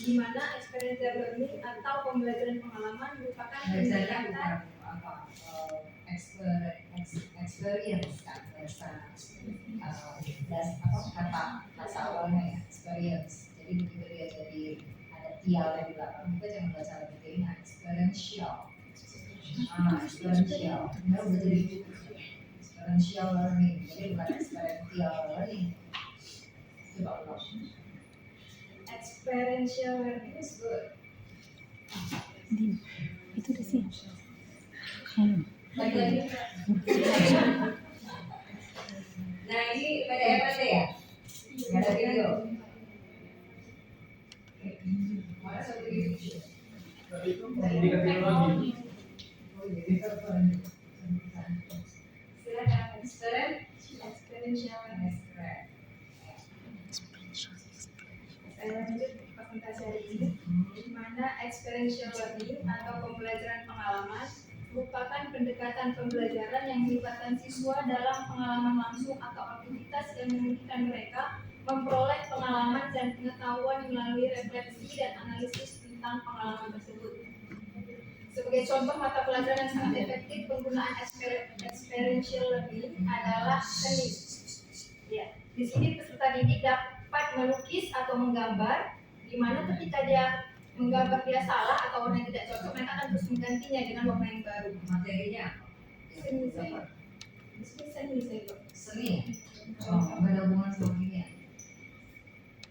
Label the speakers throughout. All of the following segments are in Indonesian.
Speaker 1: di mana experiential learning atau pembelajaran pengalaman merupakan pendekatan
Speaker 2: experience kan bahasa awalnya ya experience. Jadi begitu dia jadi ada tialnya di belakang kita jangan baca lebih experiential. Experiential. Baru udah jadi experiential learning. Jadi bukan experiential learning. Coba ulang.
Speaker 1: Experiential learning is good.
Speaker 3: Itu udah sih.
Speaker 2: Nah ini PDF ya? Nggak ada video. Mana satu video? Silakan experiential learning.
Speaker 1: Saya lanjut presentasi hari ini, di mana experiential learning atau pembelajaran pengalaman merupakan pendekatan pembelajaran yang melibatkan siswa dalam pengalaman langsung atau aktivitas yang memungkinkan mereka memperoleh pengalaman dan pengetahuan melalui refleksi dan analisis tentang pengalaman tersebut. Sebagai contoh mata pelajaran yang sangat efektif penggunaan experiential learning adalah seni. Ya, di sini peserta didik dapat melukis atau menggambar, di mana ketika dia menggambar dia salah atau warna yang tidak cocok, mereka akan terus menggantinya dengan warna yang baru.
Speaker 2: Materinya
Speaker 1: Seni saya. Di sini seni saya.
Speaker 2: Seni. Oh, nggak ada hubungan sama kimia.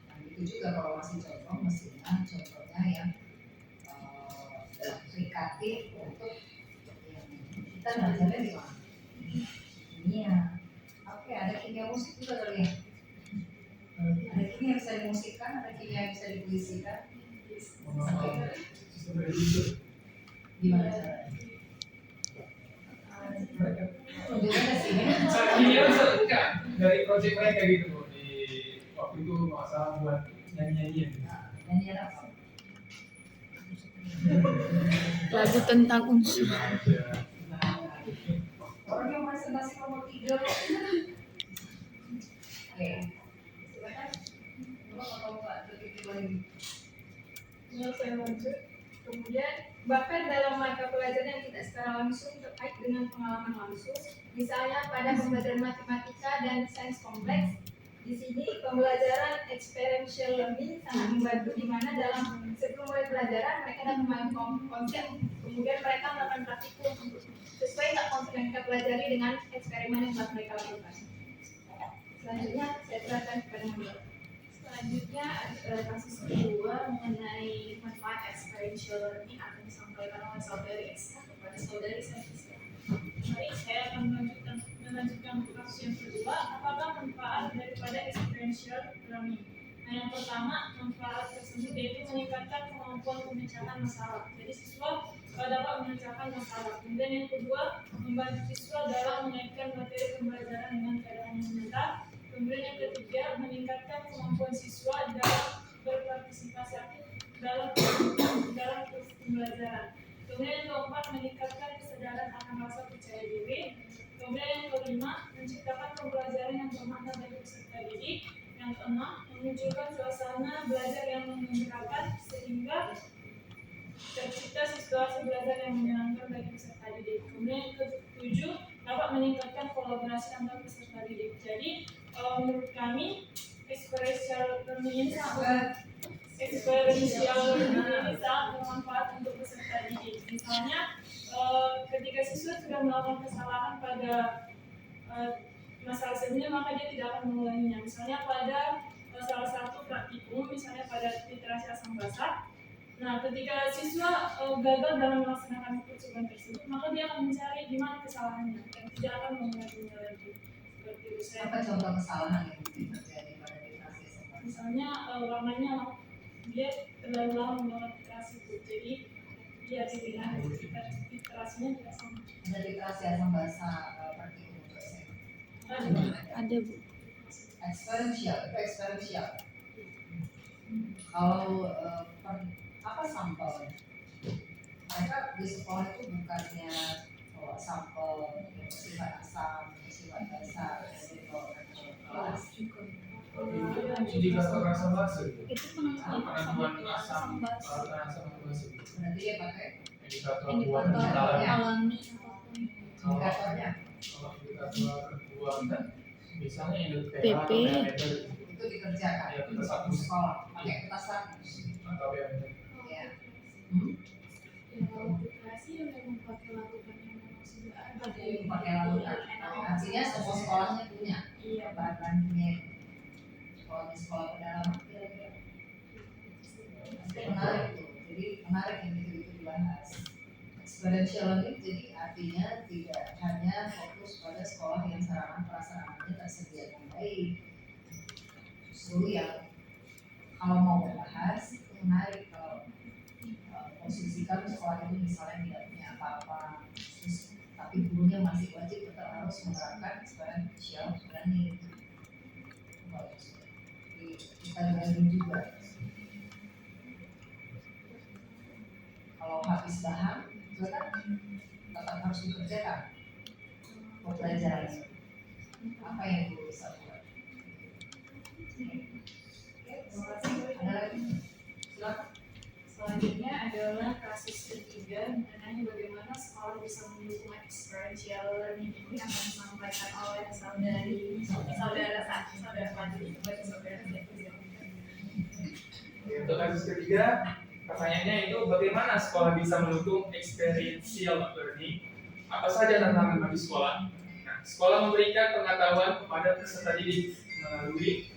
Speaker 2: Nah, itu juga kalau masih contoh, mestinya contohnya yang aplikatif untuk yang kita belajarnya di mana? Kimia. Oke, ada kimia musik juga kali ya. Ada kimia yang bisa dimusikkan, ada kimia yang bisa dipuisikan. Gimana caranya?
Speaker 4: Iya, enggak dari proyek mereka gitu di waktu itu masalah buat nyanyi-nyanyian.
Speaker 2: Nyanyian apa?
Speaker 3: Lagu tentang unsur.
Speaker 2: Orang yang presentasi nomor 3. Oke.
Speaker 1: Saya lanjut. Kemudian bahkan dalam mata pelajaran yang tidak secara langsung terkait dengan pengalaman langsung, misalnya pada pembelajaran matematika dan sains kompleks, di sini pembelajaran experiential learning sangat membantu, di mana dalam sebelum mulai pelajaran mereka dapat memahami konsep, kemudian mereka melakukan praktikum sesuai tak konsep yang kita pelajari dengan eksperimen yang telah mereka lakukan. Selanjutnya saya serahkan kepada Mbak.
Speaker 5: Selanjutnya kasus kedua mengenai manfaat experiential learning akan disampaikan oleh saudari Esa kepada saudari Safisa. Baik, saya akan melanjutkan kasus yang kedua. Apakah manfaat daripada experiential learning? Nah, yang pertama, manfaat tersebut yaitu meningkatkan kemampuan memecahkan masalah. Jadi siswa dapat memecahkan masalah. Kemudian yang kedua, membantu siswa dalam mengaitkan materi pembelajaran dengan keadaan yang nyata. Kemudian yang ketiga, meningkatkan kemampuan siswa dalam berpartisipasi aktif dalam proses pembelajaran. Kemudian yang keempat, meningkatkan kesadaran akan rasa percaya diri. Kemudian yang kelima, menciptakan pembelajaran yang bermakna bagi peserta didik. Yang keenam, memunculkan suasana belajar yang menyenangkan sehingga tercipta situasi belajar yang menyenangkan bagi peserta didik. Kemudian yang ketujuh, dapat meningkatkan kolaborasi antar peserta didik. Jadi menurut kami experiential learning ini sangat bermanfaat untuk peserta didik. Misalnya ketika siswa sudah melakukan kesalahan pada masalah sebelumnya, maka dia tidak akan mengulanginya. Misalnya pada salah satu praktikum, misalnya pada literasi asam basa. Nah, ketika siswa gagal dalam melaksanakan percobaan tersebut, maka dia akan mencari di mana kesalahannya dan tidak akan mengulanginya lagi. Seperti itu.
Speaker 2: Apa contoh kesalahan yang terjadi pada literasi asam basa?
Speaker 5: Misalnya warnanya dia terlalu lama melakukan literasi itu, jadi dia pilihan literasinya tidak sama.
Speaker 2: Ada literasi asam basa praktikum untuk SMA?
Speaker 3: Ada Bu.
Speaker 2: Experiential. Kalau apa sampel? Mereka di sekolah itu bukannya bawa sampel yang bersifat asam, bersifat basa, jadi bawa ke kelas.
Speaker 4: indikator asam basa gitu.
Speaker 3: Itu penentuan
Speaker 4: Penentuan
Speaker 3: asam basa.
Speaker 4: asam basa gitu.
Speaker 2: Berarti dia pakai
Speaker 4: Indikator buah
Speaker 3: Indikator
Speaker 4: kental.
Speaker 3: alami apapun.
Speaker 2: indikatornya.
Speaker 4: Kalau indikator buah kan misalnya indikator
Speaker 3: PP.
Speaker 4: diameter
Speaker 2: Itu dikerjakan
Speaker 4: Ya,
Speaker 2: di
Speaker 4: kertas hapus.
Speaker 2: sekolah pakai kertas hapus.
Speaker 4: atau diameter.
Speaker 2: Ya.
Speaker 5: Ya kalau aplikasi ya memang pakai larutan yang memang sudah ada.
Speaker 2: Jadi pakai larutan. Artinya semua sekolahnya punya.
Speaker 5: Iya.
Speaker 2: Bahan-bahannya. Kalau di sekolah pedalaman kira-kira. Menarik tuh. Jadi menarik yang gitu-gitu dibahas. Experiential learning jadi artinya tidak hanya fokus pada sekolah yang sarana prasarananya tersedia dengan baik. Justru yang kalau mau membahas itu menarik kalau posisikan sekolah itu misalnya tidak punya apa-apa, terus tapi gurunya masih wajib tetap harus menerapkan experiential learning. Bagus. Jadi kita dengerin juga. Kalau habis paham, itu kan tetap harus dikerjakan pembelajarannya. Apa yang guru bisa buat? Ada lagi? Silakan.
Speaker 5: Selanjutnya adalah kasus ketiga mengenai bagaimana sekolah bisa mendukung experiential learning ini akan disampaikan oleh saudara Fadli kepada saudara Fadli.
Speaker 4: Untuk kasus ketiga, pertanyaannya itu bagaimana sekolah bisa mendukung experiential learning? Apa saja tantangan bagi sekolah? Nah, sekolah memberikan pengetahuan kepada peserta didik melalui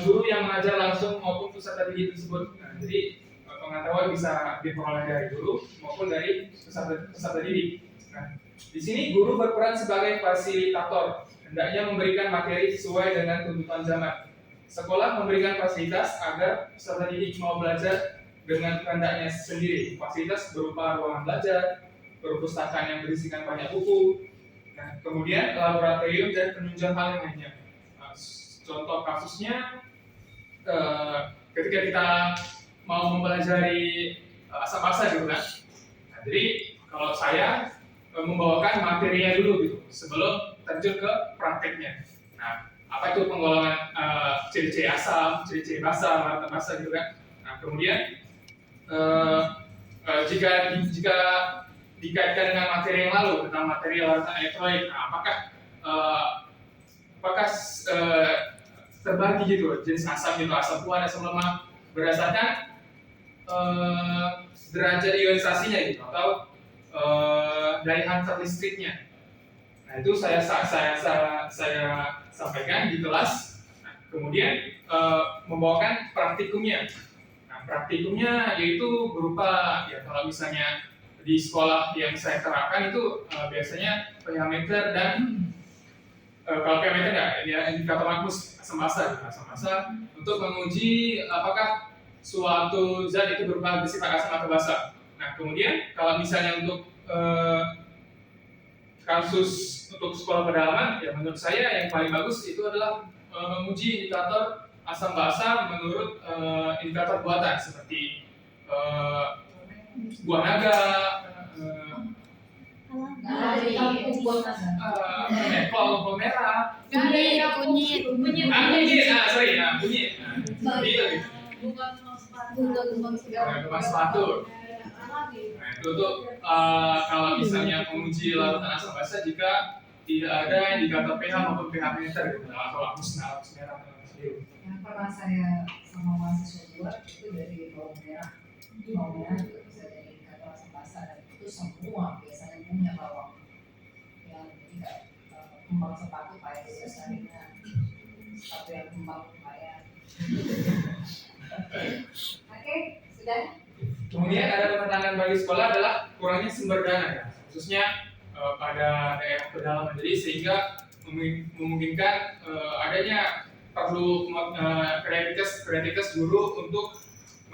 Speaker 4: guru yang mengajar langsung maupun peserta didik tersebut. Nah, jadi pengetahuan bisa diperoleh dari guru maupun dari peserta didik. Nah, di sini guru berperan sebagai fasilitator, hendaknya memberikan materi sesuai dengan tuntutan zaman. Sekolah memberikan fasilitas agar peserta didik mau belajar dengan kehendaknya sendiri. Fasilitas berupa ruangan belajar, perpustakaan yang berisikan banyak buku, nah, kemudian laboratorium dan penunjang hal yang lainnya. Nah, contoh kasusnya, ketika kita mau mempelajari asam basa gitu kan. Nah, jadi kalau saya membawakan materinya dulu gitu sebelum terjun ke prakteknya. Nah, apa itu penggolongan ciri-ciri asam, ciri-ciri basa, larutan basa gitu kan. Nah, kemudian jika dikaitkan dengan materi yang lalu tentang materi larutan elektrolit, nah, apakah terbagi gitu jenis asam gitu, asam kuat, asam lemah berdasarkan derajat ionisasinya gitu atau daya hantar listriknya. Nah, itu saya sampaikan di kelas. Nah, kemudian membawakan praktikumnya. Nah, praktikumnya yaitu berupa ya kalau misalnya di sekolah yang saya terapkan itu biasanya pH meter dan kalau pH meter enggak, ya indikator lakmus asam basa untuk menguji apakah suatu zat itu berupa bersifat asam atau basa. Nah, kemudian kalau misalnya untuk kasus untuk sekolah pedalaman, ya menurut saya yang paling bagus itu adalah menguji indikator asam basa menurut indikator buatan seperti buah naga, kol merah,
Speaker 3: Kunyit.
Speaker 4: kunyit, seperti itu. Kembang sepatu. Nah, itu tuh kalau misalnya menguji larutan asam basa jika tidak ada indikator pH maupun pH meter gitu, atau lakmus merah atau lakmus biru.
Speaker 2: Yang pernah saya sama mahasiswa buat itu dari bawang merah. Bawang merah juga bisa jadi indikator asam basa dan itu semua biasanya punya bawang yang tidak kembang sepatu kayak biasanya sepatu yang kembang lumayan. Oke, sudah.
Speaker 4: Kemudian ada tantangan bagi sekolah adalah kurangnya sumber dana ya, khususnya pada daerah pedalaman. Jadi sehingga memungkinkan adanya perlu kreativitas guru untuk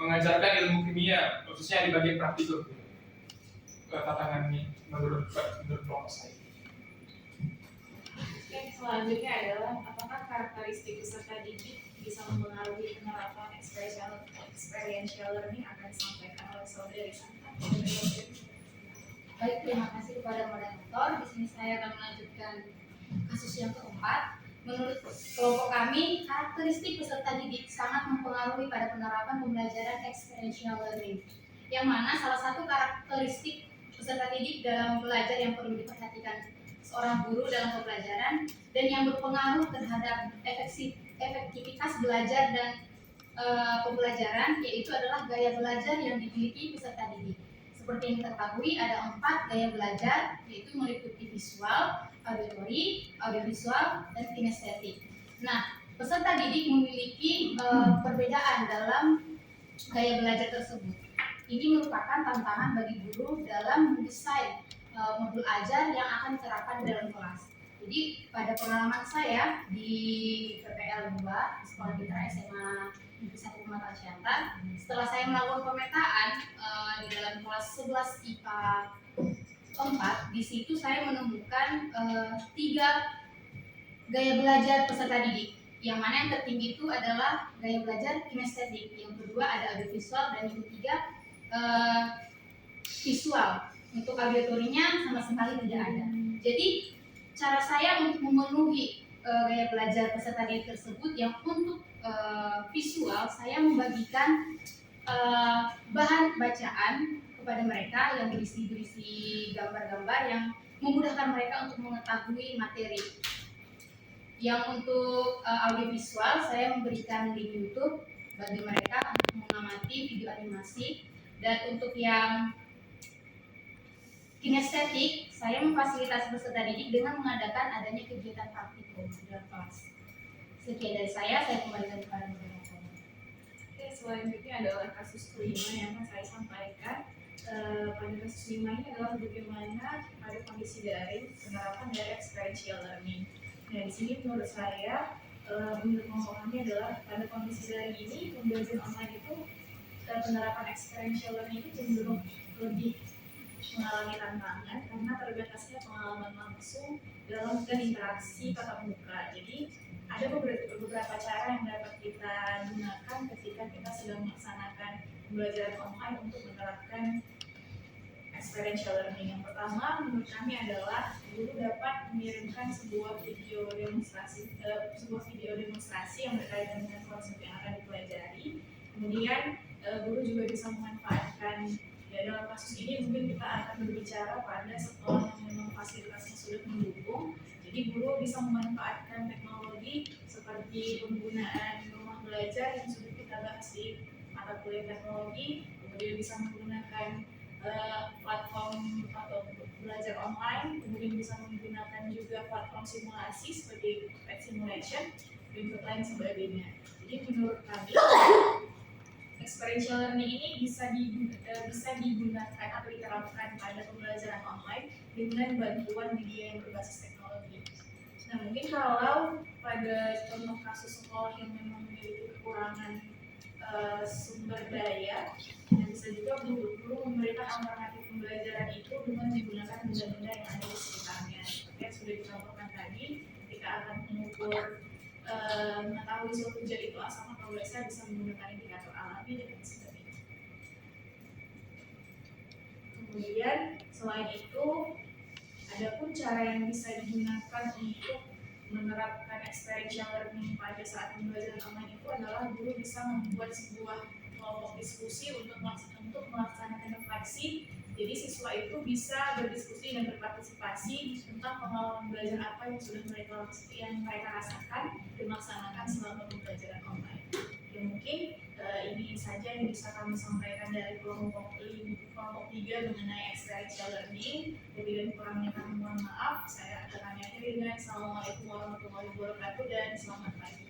Speaker 4: mengajarkan ilmu kimia, khususnya di bagian praktikum. Tantangan ini menurut kelompok saya.
Speaker 5: Oke, selanjutnya adalah apakah karakteristik peserta didik bisa mempengaruhi penerapan experiential learning akan disampaikan oleh saudari Santa.
Speaker 1: Baik, terima kasih kepada moderator. Di sini saya akan melanjutkan kasus yang keempat.
Speaker 6: Menurut kelompok kami, karakteristik peserta didik sangat mempengaruhi pada penerapan pembelajaran experiential learning. Yang mana salah satu karakteristik peserta didik dalam belajar yang perlu diperhatikan seorang guru dalam pembelajaran dan yang berpengaruh terhadap efektivitas belajar dan pembelajaran, yaitu adalah gaya belajar yang dimiliki peserta didik. Seperti yang kita ketahui, ada 4 gaya belajar, yaitu meliputi visual, auditori, audiovisual, dan kinestetik. Nah, peserta didik memiliki perbedaan dalam gaya belajar tersebut. Ini merupakan tantangan bagi guru dalam mendesain modul ajar yang akan diterapkan dalam kelas. Jadi pada pengalaman saya di PPL 2, di Sekolah Mitra SMA Negeri 1 Pematang Siantar, setelah saya melakukan pemetaan di dalam kelas 11 IPA 4, di situ saya menemukan 3 gaya belajar peserta didik. Yang mana yang tertinggi itu adalah gaya belajar kinestetik, yang kedua ada audiovisual, dan yang ketiga visual. Untuk auditorinya sama sekali tidak ada. Jadi cara saya untuk memenuhi gaya belajar peserta didik tersebut, yang untuk visual saya membagikan bahan bacaan kepada mereka yang berisi gambar-gambar yang memudahkan mereka untuk mengetahui materi. Yang untuk audiovisual saya memberikan link YouTube bagi mereka untuk mengamati video animasi, dan untuk yang kinestetik saya memfasilitasi peserta didik dengan mengadakan adanya kegiatan praktikum di dalam kelas. Sekian dari saya kembalikan kepada moderator.
Speaker 5: Oke, selanjutnya adalah kasus kelima yang akan saya sampaikan. Pada kasus 5 ini adalah bagaimana pada kondisi daring penerapan dari experiential learning. Nah, di sini menurut saya, menurut pemahamannya adalah pada kondisi daring ini pembelajaran online itu penerapan experiential learning itu cenderung lebih mengalami tantangan karena terbatasnya pengalaman langsung dalam dan interaksi tatap muka. Jadi ada beberapa cara yang dapat kita gunakan ketika kita sedang melaksanakan pembelajaran online untuk menerapkan experiential learning. Yang pertama menurut kami adalah guru dapat mengirimkan sebuah video demonstrasi yang berkaitan dengan konsep yang akan dipelajari. Kemudian guru juga bisa memanfaatkan, ya dalam kasus ini mungkin kita akan berbicara pada sekolah yang memang fasilitasnya sudah mendukung. Jadi guru bisa memanfaatkan teknologi seperti penggunaan rumah belajar yang sudah kita bahas di mata kuliah teknologi, kemudian bisa menggunakan platform atau belajar online, kemudian bisa menggunakan juga platform simulasi seperti pet simulation dan lain sebagainya. Jadi menurut kami experiential learning ini bisa digunakan atau diterapkan pada pembelajaran online dengan bantuan media yang berbasis teknologi. Nah, mungkin kalau pada contoh kasus sekolah yang memang memiliki kekurangan sumber daya, dan bisa juga guru memberikan alternatif pembelajaran itu dengan menggunakan benda-benda yang ada di sekitarnya. Seperti yang sudah dilaporkan tadi, ketika akan mengukur mengetahui suatu hujan itu asal atau basah bisa menggunakan indikator alami dan lain sebagainya. Kemudian selain itu, ada pun cara yang bisa digunakan untuk menerapkan experiential learning pada saat pembelajaran online itu adalah guru bisa membuat sebuah kelompok diskusi untuk melaksanakan refleksi. Jadi siswa itu bisa berdiskusi dan berpartisipasi tentang pengalaman belajar apa yang sudah mereka rasakan dan melaksanakan selama pembelajaran online. Ya, mungkin ini saja yang bisa kami sampaikan dari kelompok 3 mengenai experiential learning. Lebih dan kurangnya kami mohon maaf. Saya akan akhiri dengan Assalamualaikum warahmatullahi wabarakatuh dan selamat pagi.